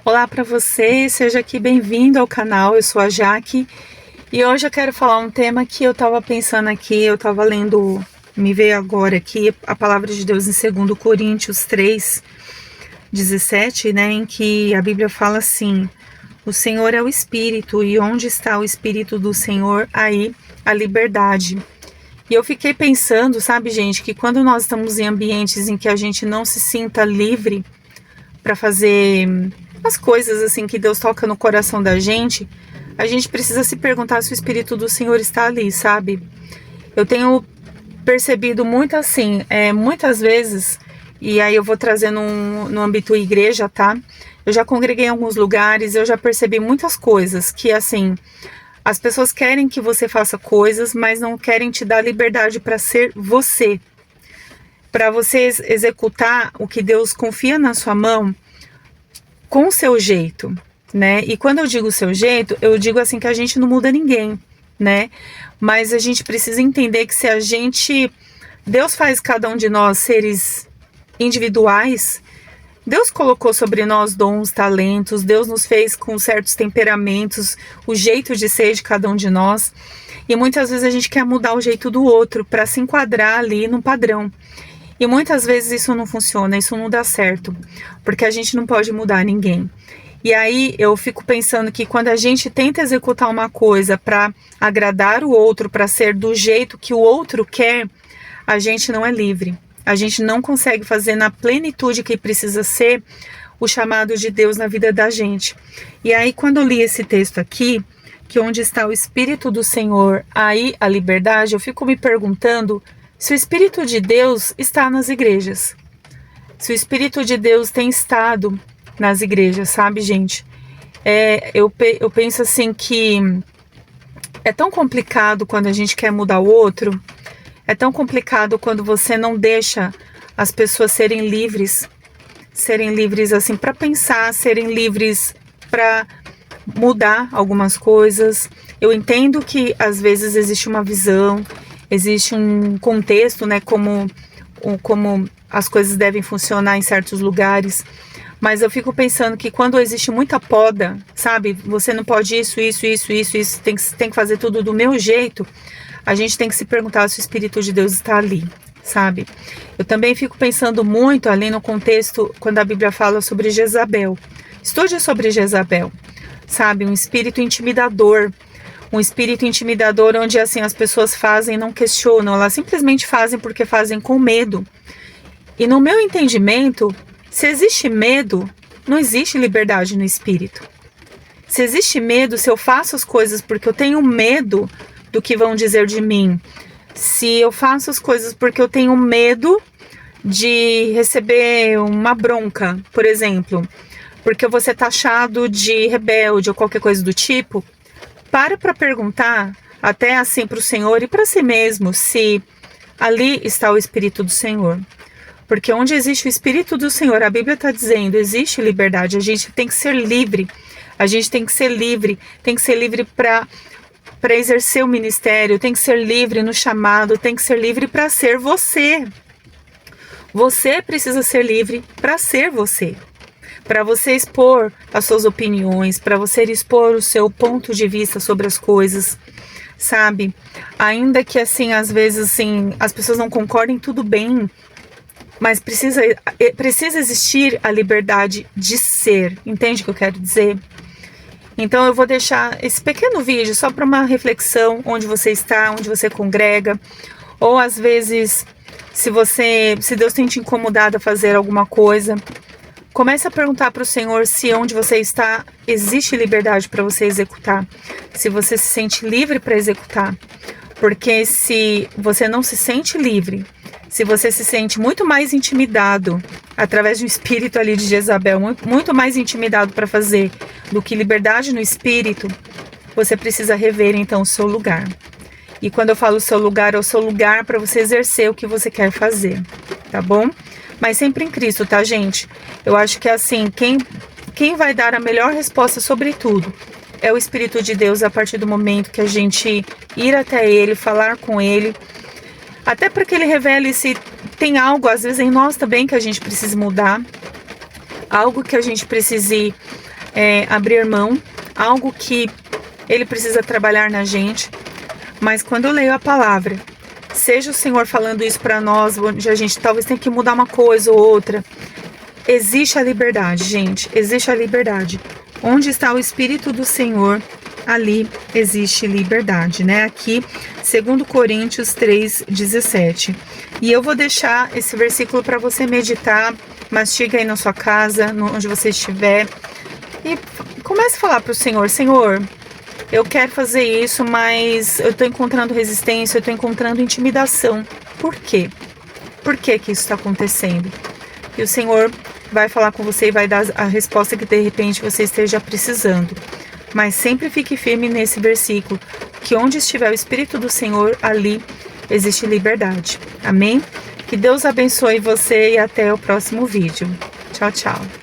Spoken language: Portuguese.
Olá para você, seja aqui bem-vindo ao canal, eu sou a Jaque e hoje eu quero falar um tema que eu estava pensando aqui, eu estava lendo, me veio agora aqui a palavra de Deus em 2 Coríntios 3:17, né, em que a Bíblia fala assim: o Senhor é o Espírito e onde está o Espírito do Senhor, aí a liberdade. E eu fiquei pensando, sabe, gente, que quando nós estamos em ambientes em que a gente não se sinta livre para fazer as coisas assim que Deus toca no coração da gente, a gente precisa se perguntar se o Espírito do Senhor está ali, sabe? Eu tenho percebido muito assim, muitas vezes, e aí eu vou trazer no âmbito igreja, tá? Eu já congreguei em alguns lugares, eu já percebi muitas coisas que assim, as pessoas querem que você faça coisas, mas não querem te dar liberdade para ser você, para você executar o que Deus confia na sua mão com o seu jeito, né? E quando eu digo o seu jeito, eu digo assim que a gente não muda ninguém, né? Mas a gente precisa entender que se a gente... Deus faz cada um de nós seres individuais. Deus colocou sobre nós dons, talentos, Deus nos fez com certos temperamentos, o jeito de ser de cada um de nós. E muitas vezes a gente quer mudar o jeito do outro para se enquadrar ali no padrão. E muitas vezes isso não funciona, isso não dá certo, porque a gente não pode mudar ninguém. E aí eu fico pensando que quando a gente tenta executar uma coisa para agradar o outro, para ser do jeito que o outro quer, a gente não é livre. A gente não consegue fazer na plenitude que precisa ser o chamado de Deus na vida da gente. E aí quando eu li esse texto aqui, que onde está o Espírito do Senhor, aí a liberdade, eu fico me perguntando se o Espírito de Deus está nas igrejas. Se o Espírito de Deus tem estado nas igrejas, sabe, gente? Eu penso assim que é tão complicado quando a gente quer mudar o outro, é tão complicado quando você não deixa as pessoas serem livres assim para pensar, serem livres para mudar algumas coisas. Eu entendo que às vezes existe uma visão, existe um contexto, né, como as coisas devem funcionar em certos lugares, mas eu fico pensando que quando existe muita poda, sabe, você não pode isso, tem que fazer tudo do meu jeito, a gente tem que se perguntar se o Espírito de Deus está ali, sabe? Eu também fico pensando muito ali no contexto, quando a Bíblia fala sobre Jezabel. Estude sobre Jezabel, sabe, um espírito intimidador onde assim as pessoas fazem, não questionam, elas simplesmente fazem porque fazem com medo. E no meu entendimento, se existe medo, não existe liberdade no espírito. Se existe medo, se eu faço as coisas porque eu tenho medo do que vão dizer de mim, se eu faço as coisas porque eu tenho medo de receber uma bronca, por exemplo, porque eu vou ser taxado de rebelde ou qualquer coisa do tipo, para perguntar, até assim para o Senhor e para si mesmo, se ali está o Espírito do Senhor. Porque onde existe o Espírito do Senhor, a Bíblia está dizendo, existe liberdade, a gente tem que ser livre. A gente tem que ser livre para exercer o ministério, tem que ser livre no chamado, tem que ser livre para ser você. Você precisa ser livre para ser você. Para você expor as suas opiniões, para você expor o seu ponto de vista sobre as coisas, sabe? Ainda que assim, às vezes assim, as pessoas não concordem, tudo bem, mas precisa existir a liberdade de ser, entende o que eu quero dizer? Então eu vou deixar esse pequeno vídeo só para uma reflexão, onde você está, onde você congrega, ou às vezes, se Deus tem te incomodado a fazer alguma coisa, comece a perguntar para o Senhor se onde você está existe liberdade para você executar, se você se sente livre para executar, porque se você não se sente livre, se você se sente muito mais intimidado através de um espírito ali de Jezabel, muito mais intimidado para fazer do que liberdade no espírito, você precisa rever então o seu lugar. E quando eu falo o seu lugar, é o seu lugar para você exercer o que você quer fazer, tá bom? Mas sempre em Cristo, tá, gente? Eu acho que assim, quem vai dar a melhor resposta sobre tudo é o Espírito de Deus a partir do momento que a gente ir até Ele, falar com Ele, até para que Ele revele se tem algo, às vezes, em nós também que a gente precisa mudar. algo que a gente precise abrir mão, algo que Ele precisa trabalhar na gente. Mas quando eu leio a palavra, seja o Senhor falando isso para nós, onde a gente talvez tenha que mudar uma coisa ou outra, existe a liberdade, gente, existe a liberdade. Onde está o Espírito do Senhor, ali existe liberdade, né? Aqui, 2 Coríntios 3:17. E eu vou deixar esse versículo para você meditar, mastiga aí na sua casa, onde você estiver, e comece a falar para o Senhor: Senhor, eu quero fazer isso, mas eu estou encontrando resistência, eu estou encontrando intimidação. Por quê? Por que que isso está acontecendo? E o Senhor vai falar com você e vai dar a resposta que de repente você esteja precisando. Mas sempre fique firme nesse versículo, que onde estiver o Espírito do Senhor, ali existe liberdade. Amém? Que Deus abençoe você e até o próximo vídeo. Tchau, tchau.